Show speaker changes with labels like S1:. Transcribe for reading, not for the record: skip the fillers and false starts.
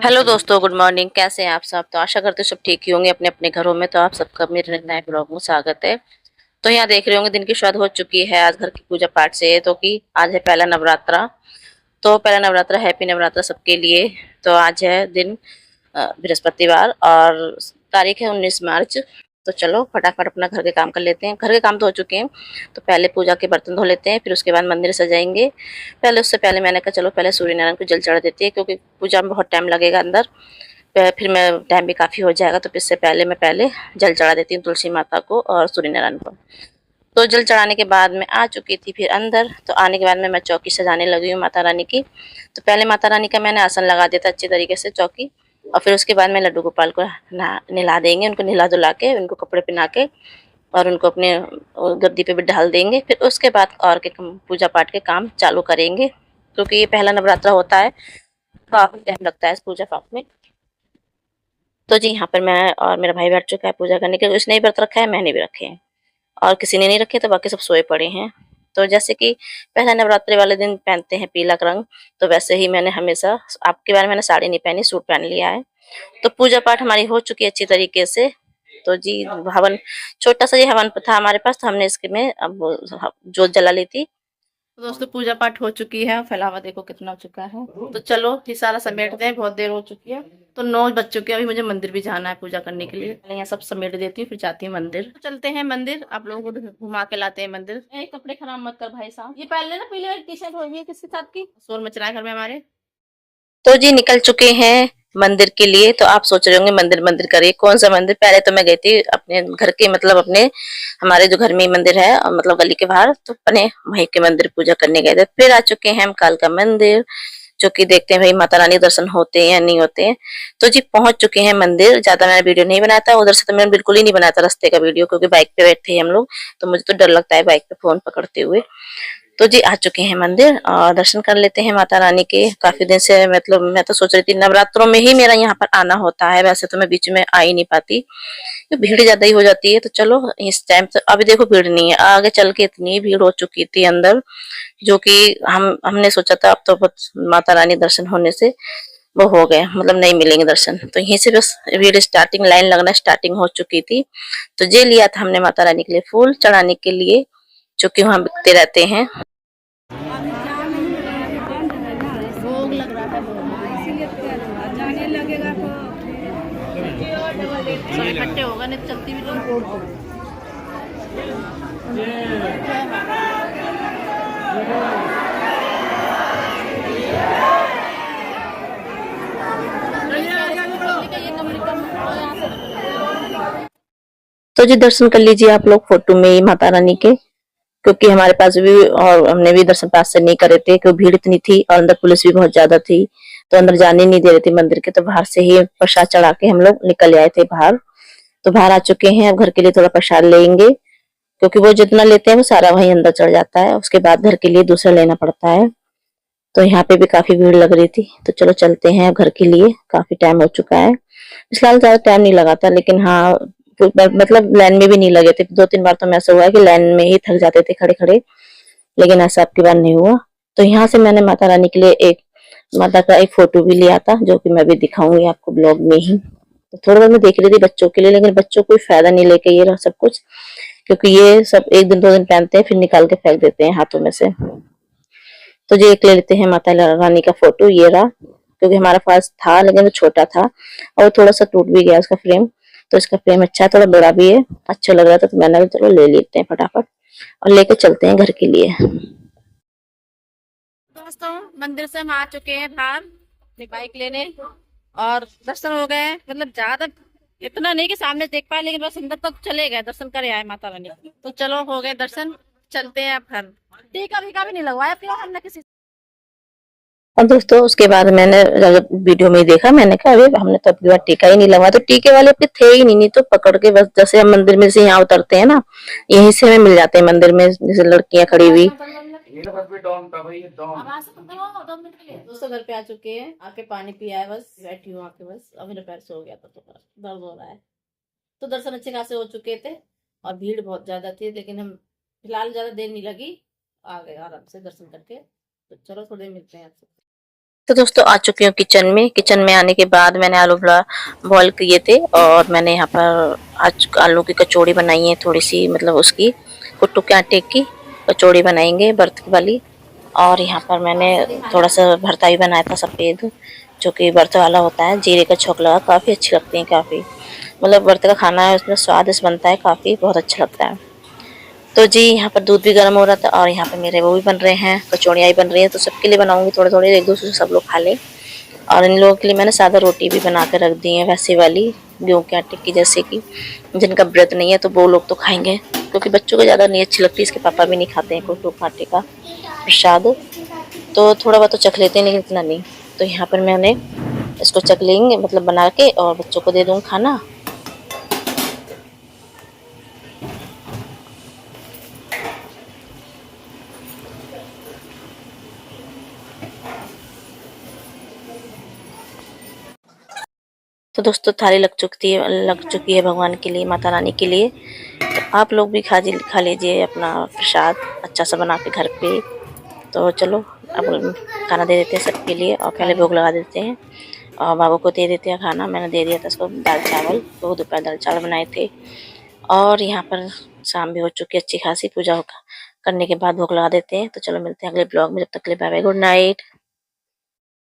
S1: Hello दोस्तों, good morning. कैसे हैं आप सब? तो आशा करते हैं सब ठीक ही होंगे अपने अपने घरों में। तो आप सबका मेरे नए ब्लॉग में स्वागत है। तो यहाँ देख रहे होंगे दिन की शुरुआत हो चुकी है आज घर की पूजा पाठ से। तो कि आज है पहला नवरात्रा। तो पहला नवरात्रा, हैप्पी नवरात्रा सबके लिए। तो आज है दिन बृहस्पतिवार और तारीख है 19 मार्च। तो चलो फटाफट अपना घर के काम कर लेते हैं। घर के काम तो हो चुके हैं। तो पहले पूजा के बर्तन धो लेते हैं, फिर उसके बाद मंदिर सजाएंगे। पहले उससे पहले मैंने कहा चलो पहले सूर्य नारायण को जल चढ़ा देती है, क्योंकि पूजा में बहुत टाइम लगेगा अंदर। फिर मैं टाइम भी काफ़ी हो जाएगा, तो इससे पहले मैं पहले जल चढ़ा देती हूँ तुलसी माता को और सूर्य नारायण को। तो जल चढ़ाने के बाद मैं आ चुकी थी फिर अंदर। तो आने के बाद में मैं चौकी सजाने लगी हूँ माता रानी की। तो पहले माता रानी का मैंने आसन लगा दिया था अच्छी तरीके से चौकी। और फिर उसके बाद मैं लड्डू गोपाल को नहला देंगे, उनको नहला धुला के उनको कपड़े पहना के और उनको अपने गद्दी पे भी डाल देंगे। फिर उसके बाद और के पूजा पाठ के काम चालू करेंगे, क्योंकि ये पहला नवरात्रा होता है। काफी टाइम लगता है इस पूजा पाठ में। तो जी यहाँ पर मैं और मेरा भाई बैठ चुका है पूजा करने के लिए। उसने भी व्रत रखा है, मैंने भी रखे हैं, और किसी ने नहीं रखे, तो बाकी सब सोए पड़े हैं। तो जैसे कि पहला नवरात्रि वाले दिन पहनते हैं पीला रंग, तो वैसे ही मैंने हमेशा आपके बार मैंने साड़ी नहीं पहनी, सूट पहन लिया है। तो पूजा पाठ हमारी हो चुकी है अच्छी तरीके से। तो जी हवन, छोटा सा ये हवन था हमारे पास, तो हमने इसके में अब जोत जला ली थी। तो दोस्तों पूजा पाठ हो चुकी है। फैलावा देखो कितना हो चुका है। तो चलो ये सारा समेटते हैं, बहुत देर हो चुकी है। तो 9 बज चुके हैं, अभी मुझे मंदिर भी जाना है पूजा करने के लिए। पहले यहाँ सब समेट देती हूँ, फिर जाती हूँ मंदिर। तो चलते हैं मंदिर, आप लोगों को घुमा के लाते हैं मंदिर। कपड़े खराब मत कर भाई साहब। ये पहन लेना, पीले वाली टी शर्ट होगी है किसके साथ की? शोर मच रहा है घर में हमारे। तो जी निकल चुके हैं मंदिर के लिए। तो आप सोच रहे होंगे मंदिर मंदिर करिए, कौन सा मंदिर? पहले तो मैं गई थी अपने घर के, मतलब अपने हमारे जो घर में ही मंदिर है, मतलब गली के बाहर, तो अपने वहीं के मंदिर पूजा करने गए थे। फिर आ चुके हैं हम कालका मंदिर, जो कि देखते हैं भाई माता रानी दर्शन होते हैं या नहीं होते हैं। तो जी पहुंच चुके हैं मंदिर। ज्यादा मैंने वीडियो नहीं बनाया था उधर से, तो मैंने बिल्कुल ही नहीं बनाया था रास्ते का वीडियो, क्योंकि बाइक पे बैठे हैं हम लोग। तो मुझे तो डर लगता है बाइक पे फोन पकड़ते हुए। तो जी आ चुके हैं मंदिर और दर्शन कर लेते हैं माता रानी के। काफी दिन से, मतलब मैं तो सोच रही थी नवरात्रों में ही मेरा यहाँ पर आना होता है, वैसे तो मैं बीच में आ ही नहीं पाती, तो भीड़ ज्यादा ही हो जाती है। तो चलो इस टाइम तो अभी देखो भीड़ नहीं है, आगे चल के इतनी भीड़ हो चुकी थी अंदर, जो कि हमने सोचा था अब तो बस माता रानी दर्शन होने से वो हो गए, मतलब नहीं मिलेंगे दर्शन। तो यहीं से बस भीड़ स्टार्टिंग, लाइन लगना स्टार्टिंग हो चुकी थी। तो ये लिया था हमने माता रानी के लिए फूल चढ़ाने के लिए, जो कि वहां बिकते रहते हैं। भोग लग रहा है, जाने लगेगा तो सब इकट्ठे होगा, नहीं चलती भी तो। तो जी दर्शन कर लीजिए आप लोग फोटो में ही माता रानी के, क्योंकि हमारे पास भी और हमने भी दर्शन पास से नहीं करे थे, क्योंकि भीड़ इतनी थी और अंदर पुलिस भी बहुत ज्यादा थी। तो अंदर जाने नहीं दे रही थी मंदिर के, तो बाहर से ही प्रसाद चढ़ा के हम लोग निकल आए थे बाहर। तो बाहर आ चुके हैं, अब घर के लिए थोड़ा प्रसाद लेंगे, क्योंकि वो जितना लेते हैं वो सारा वहीं अंदर चढ़ जाता है, उसके बाद घर के लिए दूसरा लेना पड़ता है। तो यहाँ पे भी काफी भीड़ लग रही थी। तो चलो चलते हैं घर के लिए, काफी टाइम हो चुका है। फिलहाल ज्यादा टाइम नहीं लगा था, लेकिन हाँ मतलब लाइन में भी नहीं लगे थे। 2-3 बार तो मैं ऐसा हुआ है कि लाइन में ही थक जाते थे खड़े खड़े, लेकिन ऐसा आपकी बार नहीं हुआ। तो यहाँ से मैंने माता रानी के लिए एक माता का एक फोटो भी लिया था, जो कि मैं भी दिखाऊंगी आपको ब्लॉग में ही। तो थोड़ा बहुत मैं देख रही थी बच्चों के लिए, लेकिन बच्चों को फायदा नहीं लेके ये रहा सब कुछ, क्योंकि ये सब 1 दिन 2 दिन पहनते हैं फिर निकाल के फेंक देते हैं हाथों में से। तो ये एक ले लेते हैं माता रानी का फोटो, ये रहा, क्योंकि हमारा पास था लेकिन वो छोटा था और थोड़ा सा टूट भी गया उसका फ्रेम। तो इसका फ्रेम अच्छा है, थोड़ा बड़ा भी है, अच्छा लग रहा था, तो मैंने कहा चलो ले लेते हैं फटाफट और लेके चलते हैं घर के लिए। दोस्तों मंदिर से हम आ चुके हैं बाहर बाइक लेने, और दर्शन हो गए। मतलब ज्यादा इतना नहीं कि सामने देख पाए, लेकिन बस अंदर तक चले गए, दर्शन करे आए माता रानी। तो चलो हो गए दर्शन, चलते हैं अब घर। टीका वीका भी नहीं लगवाया फिर हमने किसी। और दोस्तों उसके बाद मैंने जब वीडियो में ही देखा, मैंने कहा अरे हमने तो अपनी बार टीका ही नहीं लगवाया। तो टीके वाले पे थे ही नहीं, तो पकड़ के बस, जैसे हम मंदिर में से यहाँ उतरते हैं ना, यहीं से हमें मिल जाते हैं मंदिर में, जैसे लड़कियां खड़ी हुई। दोस्तों घर पे आ चुके हैं, आके पानी पिया है, बस बैठी हूँ आके, बस अब मेरे पैर से हो गया था तो दर्द हो रहा है। तो दर्शन अच्छे खासे हो चुके थे और भीड़ बहुत ज्यादा थी, लेकिन हम फिलहाल ज्यादा देर नहीं लगी, आ गए आराम से दर्शन करके। तो चलो थोड़ी देर मिलते हैं आपसे। तो दोस्तों आ चुकी हूँ किचन में आने के बाद मैंने आलू बॉईल किए थे और मैंने यहाँ पर आज आलू की कचौड़ी बनाई है, थोड़ी सी मतलब उसकी कुट्टू के आटे की कचौड़ी बनाएंगे बर्त वाली। और यहाँ पर मैंने थोड़ा सा भरता भी बनाया था सफ़ेद, जो कि बर्त वाला होता है, जीरे का छौंक लगा, काफ़ी अच्छी लगती है, काफ़ी मतलब बर्त का खाना है उसमें स्वादिष्ट बनता है, काफ़ी बहुत अच्छा लगता है। तो जी यहाँ पर दूध भी गर्म हो रहा था और यहाँ पर मेरे वो भी बन रहे हैं, कचौड़ियाँ भी बन रही हैं, तो सबके लिए बनाऊंगी थोड़े थोड़े, एक दूसरे से सब लोग खा लें। और इन लोगों के लिए मैंने सादा रोटी भी बना कर रख दी है, वैसे वाली गेहूँ के आटे की, जैसे कि जिनका व्रत नहीं है तो वो लोग तो खाएंगे, क्योंकि बच्चों को ज़्यादा नहीं अच्छी लगती, इसके पापा भी नहीं खाते हैं गेहूँ के आटे का प्रसाद। तो थोड़ा बहुत तो चख लेते हैं लेकिन इतना नहीं। तो यहाँ पर मैंने इसको चख लेंगे मतलब बना के और बच्चों को दे दूँगी खाना। तो दोस्तों थाली लग चुकी है भगवान के लिए, माता रानी के लिए। तो आप लोग भी खा लीजिए अपना प्रसाद अच्छा सा बना के घर पे। तो चलो अब खाना दे देते हैं सबके लिए और पहले भोग लगा देते हैं और बाबू को दे देते हैं खाना। मैंने दे दिया था उसको दाल चावल, वो दोपहर दाल चावल बनाए थे। और यहाँ पर शाम भी हो चुकी है अच्छी खासी, पूजा करने के बाद भोग लगा देते हैं। तो चलो मिलते हैं अगले ब्लॉग में, जब तक के लिए बाय बाय, गुड नाइट।